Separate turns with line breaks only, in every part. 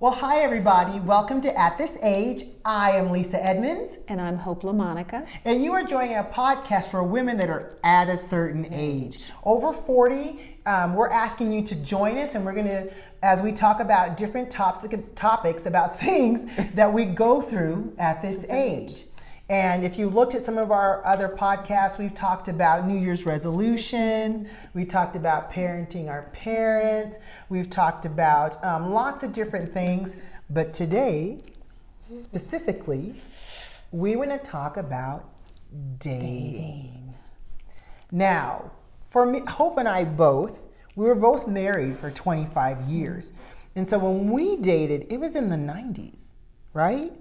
Well, hi everybody. Welcome to Atthis-Age. I am Lisa Edmonds.
And I'm Hope LaMonica.
And you are joining a podcast for women that are at a certain age. Over 40, we're asking you to join us, and we're going to, as we talk about different topics about things that we go through at this age. And if you looked at some of our other podcasts, we've talked about New Year's resolutions. We talked about parenting our parents. We've talked about lots of different things. But today, specifically, we want to talk about dating. Now, for me, Hope and I both, we were both married for 25 years. And so when we dated, it was in the 90s, right?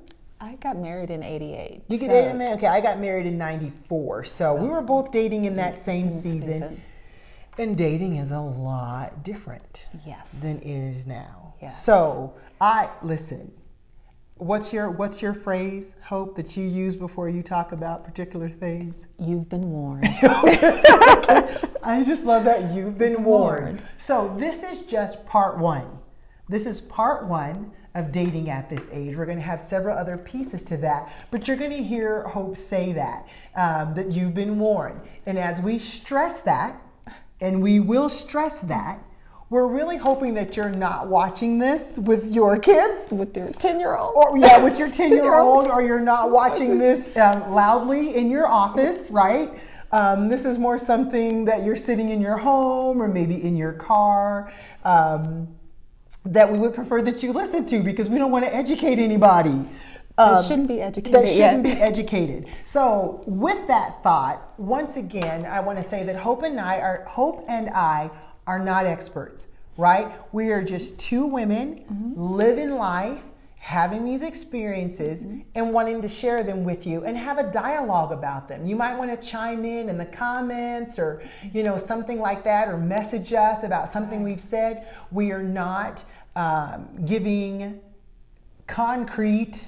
I got married in 88.
You get dated in, okay, I got married in 94. So we were both dating in that same season. And dating is a lot different than it is now. Yes. So listen, what's your phrase, Hope, that you use before you talk about particular things?
You've been warned.
I just love that, you've been warned. So this is just part one. This is part one of dating at this age. We're going to have several other pieces to that, but you're going to hear Hope say that you've been warned. And as we stress that, and we will stress that, we're really hoping that you're not watching this with your kids.
With your 10-year-old.
Or yeah, with your 10-year-old, or you're not watching this loudly in your office, right? This is more something that you're sitting in your home or maybe in your car. That we would prefer that you listen to, because we don't want to educate anybody.
That shouldn't be educated.
That shouldn't be educated. So with that thought, once again, I want to say that Hope and I are not experts, right? We are just two women living life, having these experiences, and wanting to share them with you and have a dialogue about them. You might want to chime in the comments, or something like that, or message us about something we've said. We are not giving concrete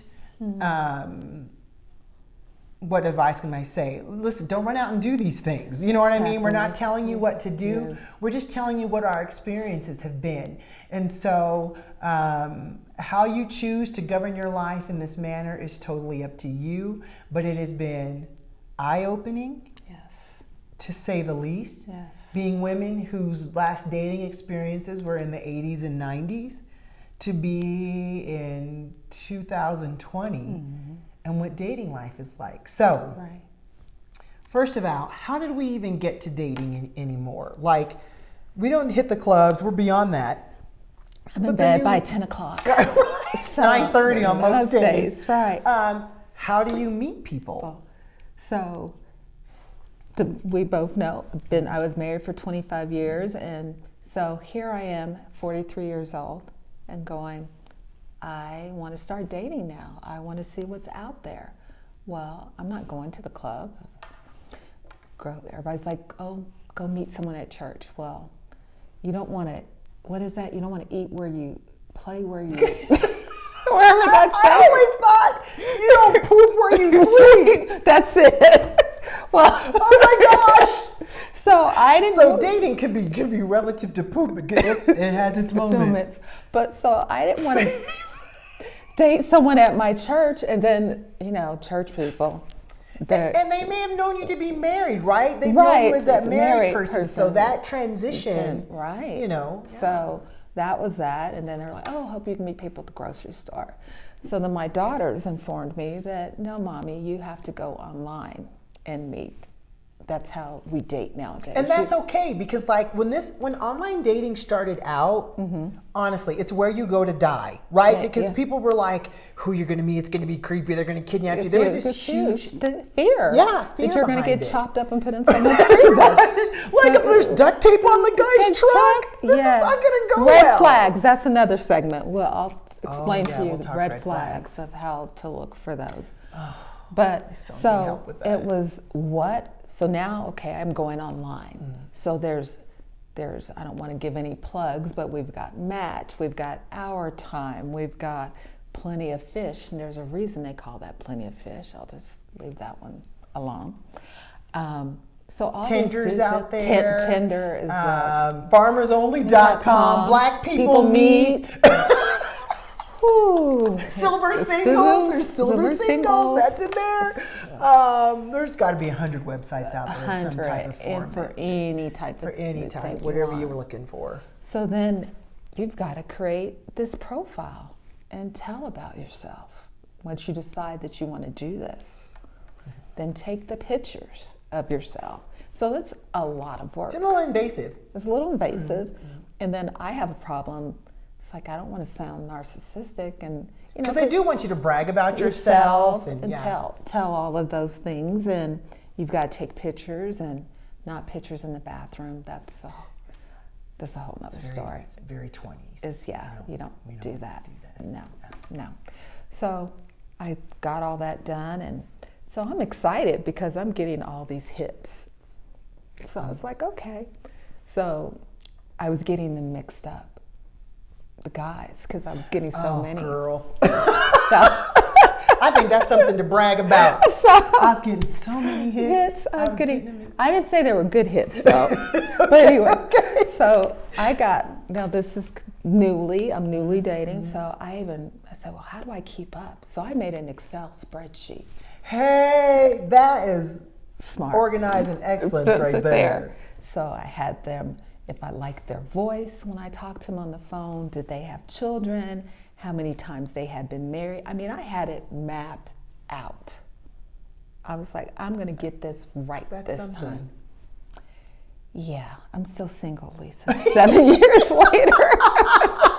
what advice can I say? Listen, don't run out and do these things. You know what I mean? We're not telling you what to do. Yeah. We're just telling you what our experiences have been. And so how you choose to govern your life in this manner is totally up to you. But it has been eye-opening, to say the least. Being women whose last dating experiences were in the 80s and 90s, to be in 2020. And what dating life is like. So, first of all, how did we even get to dating anymore? Like, we don't hit the clubs, we're beyond that.
I'm in bed by 10 o'clock.
9:30 on most days.
Right.
How do you meet people?
So, we both know, I was married for 25 years, and so here I am, 43 years old, and going, I want to start dating now. I want to see what's out there. Well, I'm not going to the club. Everybody's like, oh, go meet someone at church. Well, you don't want to, what is that? You don't want to eat where you play, where you, wherever that's
I always thought you don't poop where you sleep.
That's it. Well,
oh my gosh.
So I didn't.
So dating can be relative to poop. It has its moments.
But so I didn't want to date someone at my church, and then church people.
And they may have known you to be married, right? They know you as that married person. So that transition,
right? So that was that, and then they're like, "Oh, hope you can meet people at the grocery store." So then my daughters informed me that, "No, mommy, you have to go online and meet." That's how we date nowadays.
And that's okay, because when online dating started out, honestly, it's where you go to die, right? Because people were like, who you're going to meet, it's going to be creepy, they're going to kidnap you. There was this huge
fear.
Fear
that you're going to get chopped up and put in someone's freezer.
Like if there's duct tape on the guy's truck, this is not going to go well.
Red flags, that's another segment. Well, I'll explain to you the red flags of how to look for those. But so it was what? So now, okay, I'm going online. So there's, I don't want to give any plugs, but we've got Match, we've got Our Time, we've got Plenty of Fish, and there's a reason they call that Plenty of Fish. I'll just leave that one alone. So all
Tinder's out there.
Tinder is
FarmersOnly.com. Black people meet.
Ooh,
silver singles or silver singles. That's in there. There's got to be 100 websites out there of some type of format.
And for any type
for any type, whatever you were looking for.
So then you've got to create this profile and tell about yourself. Once you decide that you want to do this, then take the pictures of yourself. So it's a lot of work.
It's a little invasive.
It's a little invasive. Mm-hmm. And then I have a problem. It's like, I don't want to sound narcissistic, and
because they do want you to brag about yourself and
tell all of those things, and you've got to take pictures, and not pictures in the bathroom. That's a whole nother story.
It's very 20s.
You don't do that. No. So I got all that done, and so I'm excited because I'm getting all these hits. So I was like, okay. So I was getting them mixed up, the guys, because I was getting so many.
Girl.
So
I think that's something to brag about. So I was getting so many hits.
I didn't say they were good hits though. But anyway, okay. So I got, this is I'm newly dating. Mm-hmm. So I said, well, how do I keep up? So I made an Excel spreadsheet.
Hey, that is
smart.
Organized and excellent right there.
So I had them, if I liked their voice when I talked to them on the phone, did they have children, how many times they had been married. I mean, I had it mapped out. I was like, I'm going to get this right this time. Yeah, I'm still single, Lisa. 7 years later.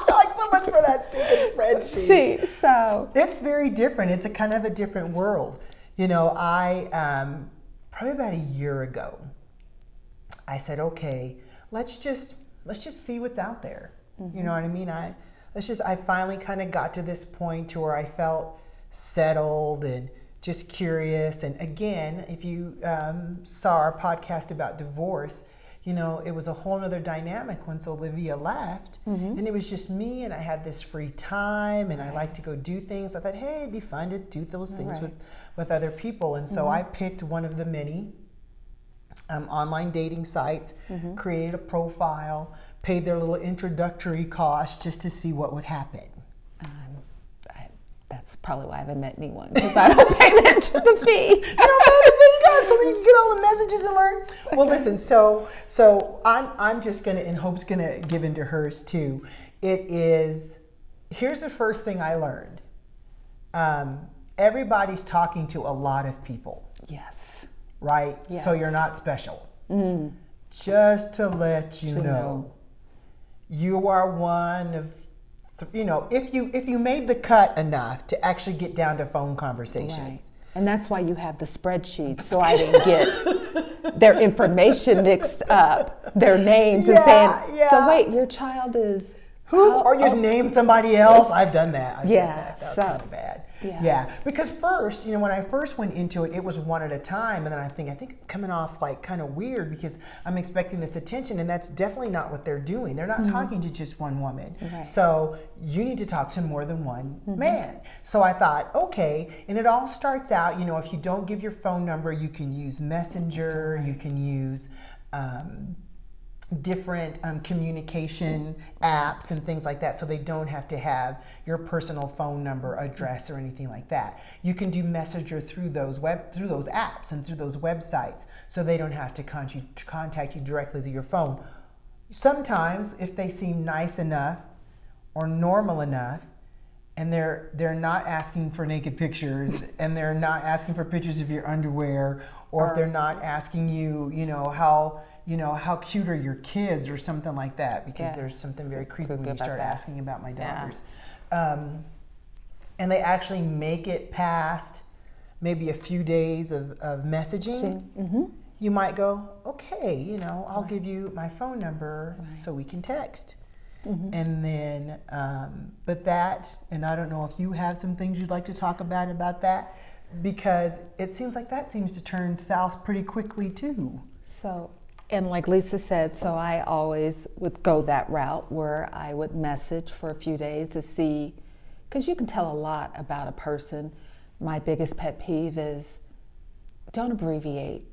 Like so much for that stupid spreadsheet.
So
it's very different. It's a kind of a different world. I probably about a year ago, I said, okay, let's just see what's out there. Mm-hmm. You know what I mean? I finally kind of got to this point to where I felt settled and just curious. And again, if you saw our podcast about divorce, it was a whole other dynamic once Olivia left. Mm-hmm. And it was just me, and I had this free time, and I like to go do things. I thought, hey, it'd be fun to do those things with other people. And so I picked one of the many online dating sites, created a profile, paid their little introductory cost just to see what would happen.
That's probably why I haven't met anyone, because I don't pay that to the fee.
You don't pay the fee, so that you can get all the messages and learn. Well, listen, so I'm just gonna, and Hope's gonna give into hers too. Here's the first thing I learned. Everybody's talking to a lot of people.
Yes.
Right?
Yes.
So you're not special. Mm. Just to let you know, you are one of, if you made the cut enough to actually get down to phone conversations.
Right. And that's why you have the spreadsheet, so I didn't get their information mixed up, their names, and saying, so wait, your child is...
Or you named somebody else. I've done that. I've done that. That was kind of bad.
Yeah.
Because first, when I first went into it, it was one at a time, and then I think I'm coming off like kind of weird because I'm expecting this attention, and that's definitely not what they're doing. They're not talking to just one woman. Right. So you need to talk to more than one man. So I thought, okay, and it all starts out, if you don't give your phone number, you can use Messenger, you can use different communication apps and things like that, so they don't have to have your personal phone number, address, or anything like that. You can do Messenger through those apps and through those websites, so they don't have to contact you directly to your phone. Sometimes, if they seem nice enough or normal enough, and they're not asking for naked pictures, and they're not asking for pictures of your underwear, or if they're not asking you, how cute are your kids or something like that, because there's something very creepy when you start asking about my daughters. And they actually make it past maybe a few days of messaging. You might go, okay, I'll give you my phone number so we can text. And then, but that, and I don't know if you have some things you'd like to talk about that, because it seems like that seems to turn south pretty quickly too.
So, and like Lisa said, so I always would go that route where I would message for a few days to see, because you can tell a lot about a person. My biggest pet peeve is don't abbreviate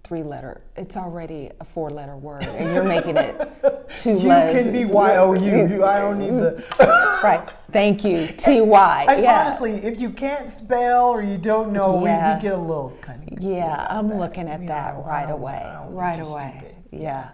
3-letter. It's already a 4-letter word, and you're making it
You can be Y-O-U. I don't need the...
Right. Thank you. T-Y.
And honestly, if you can't spell or you don't know, we get a little kind of...
Yeah, I'm looking at that right away. Right away. Yeah.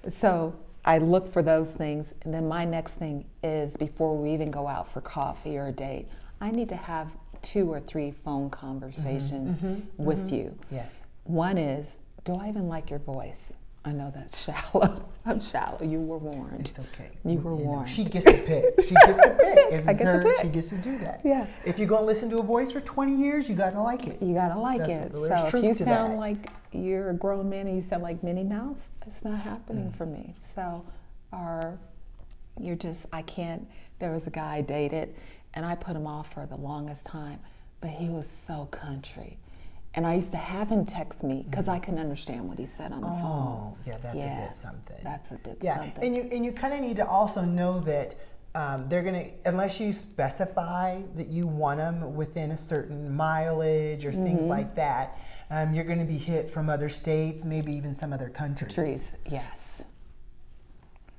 So I look for those things. And then my next thing is, before we even go out for coffee or a date, I need to have 2 or 3 phone conversations with you.
Yes.
One is, do I even like your voice? I know that's shallow. I'm shallow. You were warned.
It's okay.
You were warned.
She gets to pick. She gets to pick. It's
I get to pick.
She gets to do that.
Yeah.
If you're going to listen to a voice for 20 years, you got to like it.
You got to like it. So if you sound
that.
like you're a grown man and you sound like Minnie Mouse, it's not happening for me. So, you're just, I can't. There was a guy I dated, and I put him off for the longest time, but he was so country. And I used to have him text me because I couldn't understand what he said on the phone.
Oh, yeah, that's a bit something.
That's a bit
something.
something.
And you kind of need to also know that they're going to, unless you specify that you want them within a certain mileage or things like that, you're going to be hit from other states, maybe even some other countries.
Yes.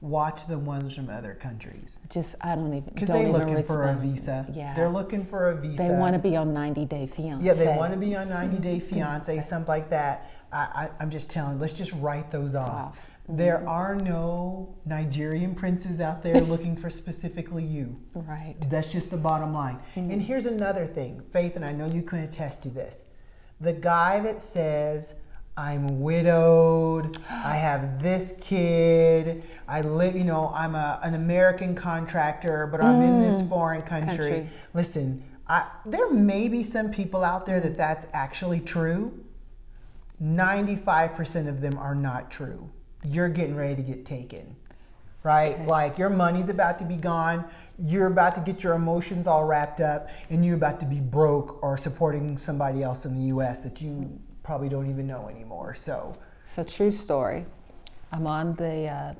Watch the ones from other countries.
I don't even.
Because they're looking for a visa.
Yeah.
They're looking for a visa.
They want to be on 90-day fiance.
Yeah, they want to be on 90-day fiance, something like that. I'm just telling, let's just write those off. There are no Nigerian princes out there looking for specifically you.
Right.
That's just the bottom line. And here's another thing, Faith, and I know you can attest to this. The guy that says, I'm widowed, I have this kid, I live, I'm an American contractor, but I'm in this foreign country. Listen, there may be some people out there that's actually true. 95% of them are not true. You're getting ready to get taken, right? Okay. Like your money's about to be gone. You're about to get your emotions all wrapped up, and you're about to be broke or supporting somebody else in the U.S. that you probably don't even know anymore. So
true story. I'm on the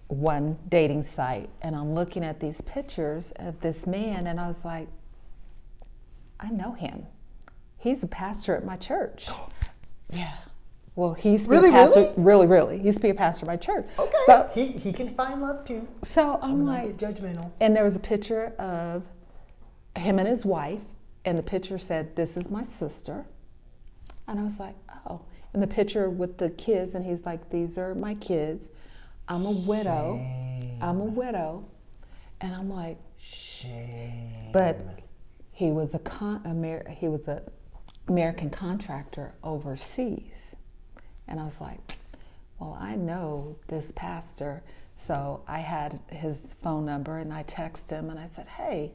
one dating site, and I'm looking at these pictures of this man, and I was like, I know him. He's a pastor at my church. Yeah. Well, he used to be a pastor. Really? He used to be a pastor at my church.
Okay.
So
he can find love too.
So I'm like,
judgmental.
And there was a picture of him and his wife, and the picture said, "This is my sister." And I was like, oh. And the picture with the kids, and he's like, these are my kids. I'm a widow.
Shame.
I'm a widow. And I'm like,
shame.
But he was a American contractor overseas. And I was like, well, I know this pastor. So I had his phone number, and I texted him, and I said, hey,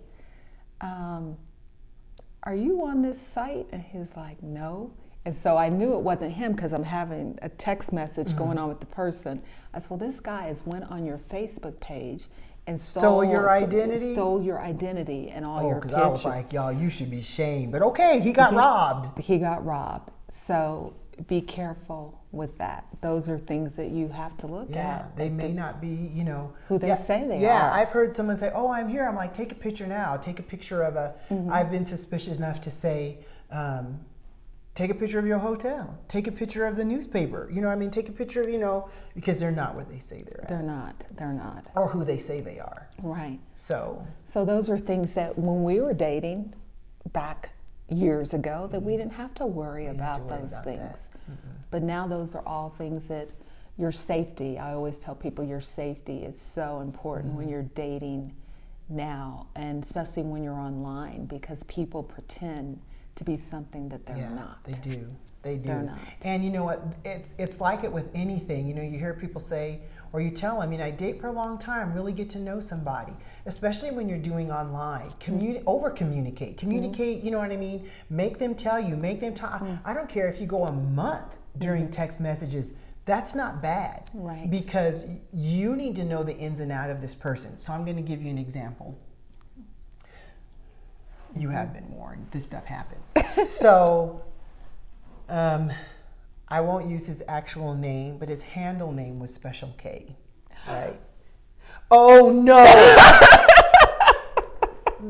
are you on this site? And he was like, no. And so I knew it wasn't him because I'm having a text message going on with the person. I said, well, this guy has went on your Facebook page and
stole your identity?
Stole your identity and all your pictures.
Because I was like, y'all, you should be shamed. But okay, he got robbed.
He got robbed. So be careful with that. Those are things that you have to look at.
Yeah, they may not be,
who they say they are.
Yeah, I've heard someone say, oh, I'm here. I'm like, take a picture now. Take a picture of I've been suspicious enough to say, take a picture of your hotel. Take a picture of the newspaper. You know what I mean? Take a picture of, because they're not where they say they're at.
They're not.
Or who they say they are.
Right.
So
those are things that when we were dating back years ago, that we didn't have to worry about those things. But now those are all things that your safety, I always tell people your safety is so important when you're dating now, and especially when you're online, because people pretend to be something that they're not.
They do.
They're not.
And you know what? It's like it with anything. You hear people say, or you tell them, I date for a long time, really get to know somebody, especially when you're doing online. Over-communicate. Communicate, you know what I mean? Make them tell you, make them talk. I don't care if you go a month during text messages. That's not bad.
Right.
Because you need to know the ins and outs of this person. So I'm going to give you an example. You have been warned. This stuff happens. So, I won't use his actual name, but his handle name was Special K, right? Oh no!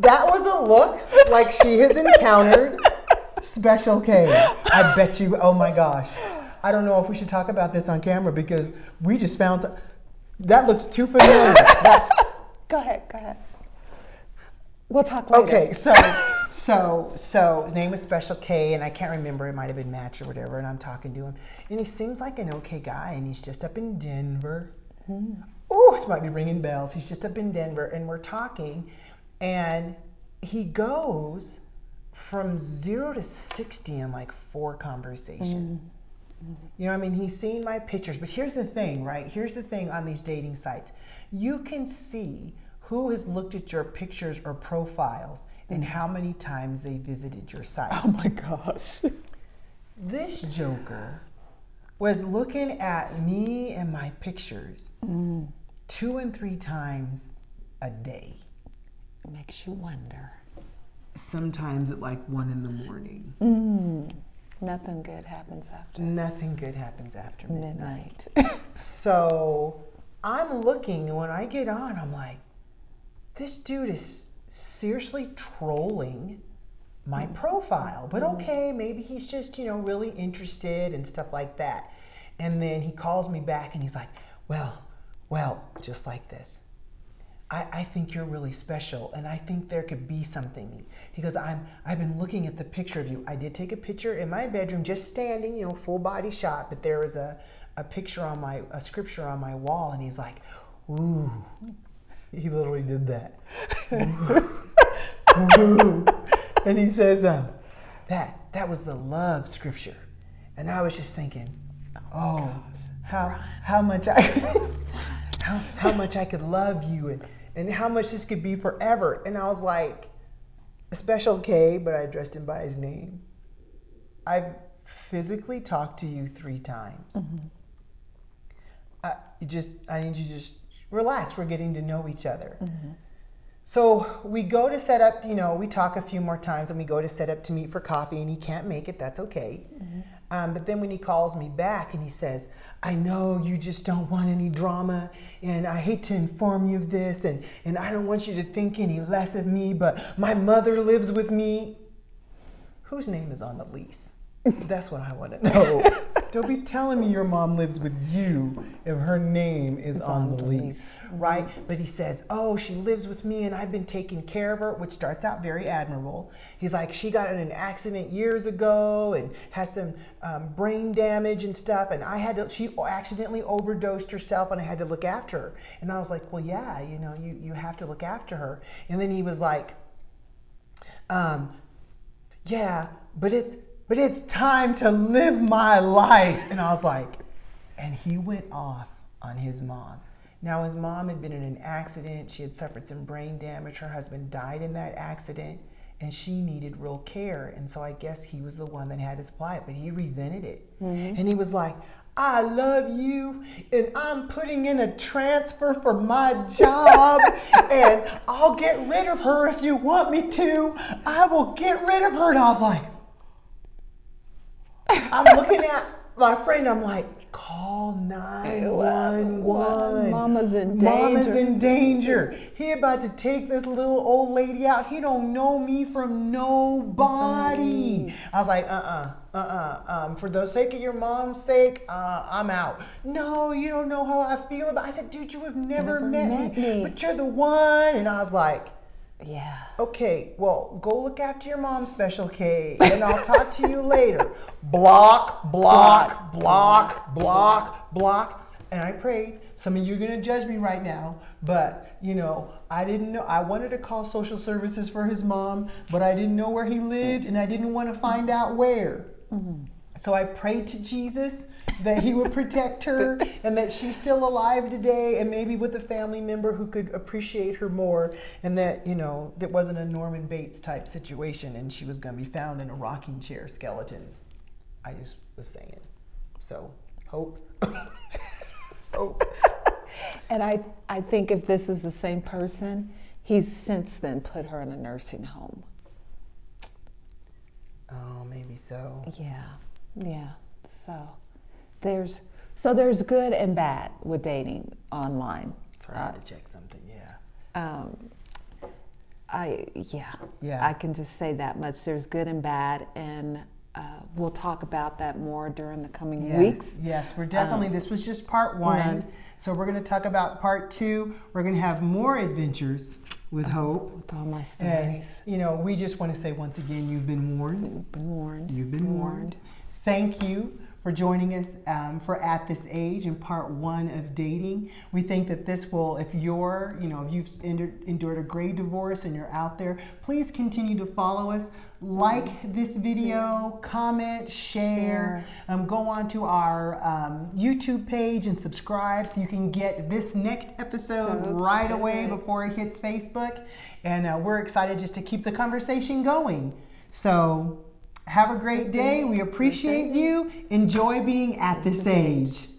That was a look like she has encountered Special K. I bet you, oh my gosh. I don't know if we should talk about this on camera because we just found That looks too familiar.
Go ahead. We'll talk later.
Okay, so his name was Special K, and I can't remember, it might have been Match or whatever, and I'm talking to him. And he seems like an okay guy, and he's just up in Denver. Oh, it might be ringing bells. He's just up in Denver, and we're talking, and he goes from 0 to 60 in like 4 conversations. You know, I mean, he's seen my pictures, but here's the thing, right? Here's the thing on these dating sites. You can see who has looked at your pictures or profiles and how many times they visited your site.
Oh my gosh.
This joker was looking at me and my pictures 2 and 3 times a day.
Makes you wonder.
Sometimes at like 1 in the morning.
Nothing good happens after.
Nothing good happens after midnight.
Midnight.
So I'm looking, and when I get on, I'm like, this dude is seriously trolling my profile. But okay, maybe he's just, you know, really interested and stuff like that. And then he calls me back and he's like, well, just like this. I think you're really special, and I think there could be something. He goes, I've been looking at the picture of you. I did take a picture in my bedroom, just standing, you know, full body shot, but there was a picture on a scripture on my wall, and he's like, ooh. He literally did that. Ooh. And he says, that was the love scripture. And I was just thinking, how much how much I could love you and how much this could be forever. And I was like, Special K, but I addressed him by his name. I've physically talked to you 3 times. I need you to just relax. We're getting to know each other. So we go to set up, you know, we talk a few more times, and we go to set up to meet for coffee, and he can't make it. That's okay. But then when he calls me back and he says, I know you just don't want any drama, and I hate to inform you of this, and I don't want you to think any less of me, but my mother lives with me. Whose name is on the lease? That's what I want to know. Don't be telling me your mom lives with you if her name is on the lease, right? But he says, oh, she lives with me and I've been taking care of her, which starts out very admirable. He's like, she got in an accident years ago and has some brain damage and stuff, and she accidentally overdosed herself and I had to look after her. And I was like, well, yeah, you know, you have to look after her. And then he was like, yeah, but it's time to live my life. And I was like, and he went off on his mom. Now, his mom had been in an accident. She had suffered some brain damage. Her husband died in that accident, and she needed real care. And so I guess he was the one that had to supply it, but he resented it. And he was like, I love you, and I'm putting in a transfer for my job, and I'll get rid of her if you want me to. I will get rid of her. And I was like, I'm looking at my friend, I'm like, call 911.
Mama's in danger.
Mama's in danger. He about to take this little old lady out. He don't know me from nobody. I was like, for the sake of your mom's sake, I'm out. No, you don't know how I feel about it. I said, dude, you have never met me, but you're the one. And I was like,
yeah.
Okay, well, go look after your mom, Special K, and I'll talk to you later. Block, block, block, block, block. And I prayed. Some of you are going to judge me right now, but, you know, I didn't know. I wanted to call social services for his mom, but I didn't know where he lived, and I didn't want to find out where. So I prayed to Jesus that he would protect her and that she's still alive today, and maybe with a family member who could appreciate her more, and that, you know, that wasn't a Norman Bates type situation and she was going to be found in a rocking chair skeletons. I just was saying. So, hope. Hope.
And I think if this is the same person, he's since then put her in a nursing home.
Oh, maybe so.
Yeah. So there's good and bad with dating online.
Trying to check something, yeah.
I can just say that much. There's good and bad, and we'll talk about that more during the coming
Yes,
weeks.
yes, we're definitely, this was just part one. So we're going to talk about part two. We're going to have more adventures with Hope.
With all my stories.
And, you know, we just want to say once again, you've been warned.
You've been warned.
You've been warned. Thank you for joining us for At This Age in part one of dating. We think that this will, if you're, you know, if you've endured a great divorce and you're out there, please continue to follow us. Like this video, comment, share. Go on to our YouTube page and subscribe so you can get this next episode right away before it hits Facebook. And we're excited just to keep the conversation going. So have a great day. We appreciate you. Enjoy being at this age.